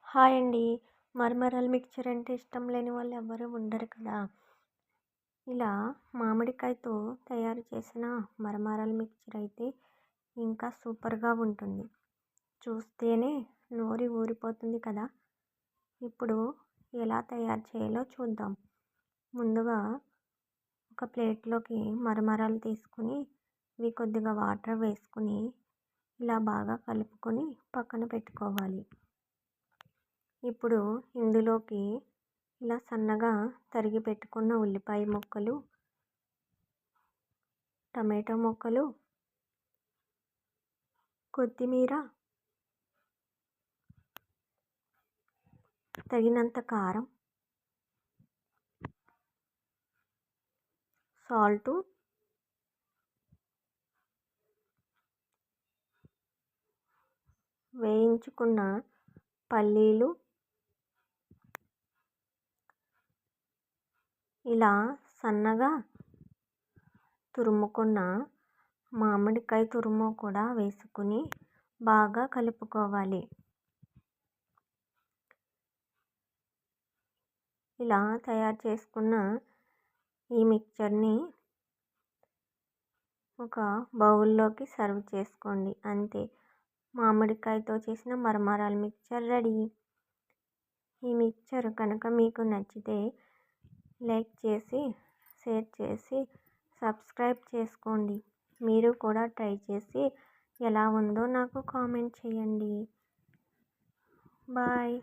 Hi అండి. మరమరాలు mixture అంటే ఇష్టం లేని వాళ్ళు ఎవ్వరూ ఉండరు కదా! ఇలా మామిడికాయతో తయారు చేసిన మరమరాలు మిక్చర్ అయితే ఇంకా సూపర్‌గా ఉంటుంది. చూస్తేనే నోరు ఊరిపోతుంది కదా! ఇప్పుడు ఎలా తయారు చేయాలో చూద్దాం. ముందుగా ఒక ప్లేట్‌లోకి మరమరాలు తీసుకొని, ఇవి కొద్దిగా వాటర్ వేసుకొని, ఇలా బాగా కలుపుకొని పక్కన పెట్టుకోవాలి. ఇప్పుడు ఇందులోకి ఇలా సన్నగా తరిగి పెట్టుకున్న ఉల్లిపాయ ముక్కలు, టమాటో ముక్కలు, కొత్తిమీర, తగినంత కారం, సాల్టు, వేయించుకున్న పల్లీలు, ఇలా సన్నగా తురుముకున్న మామిడికాయ తురుము కూడా వేసుకుని బాగా కలుపుకోవాలి. ఇలా తయారు చేసుకున్న ఈ మిక్చర్ని ఒక బౌల్లోకి సర్వ్ చేసుకోండి. అంతే, మామిడికాయతో చేసిన మరమరాల మిక్చర్ రెడీ. ఈ మిక్చర్ కనుక మీకు నచ్చితే లైక్ చేసి, షేర్ చేసి, సబ్స్క్రైబ్ చేసుకోండి. మీరు కూడా ట్రై చేసి ఎలా ఉందో నాకు కామెంట్ చేయండి. బాయ్.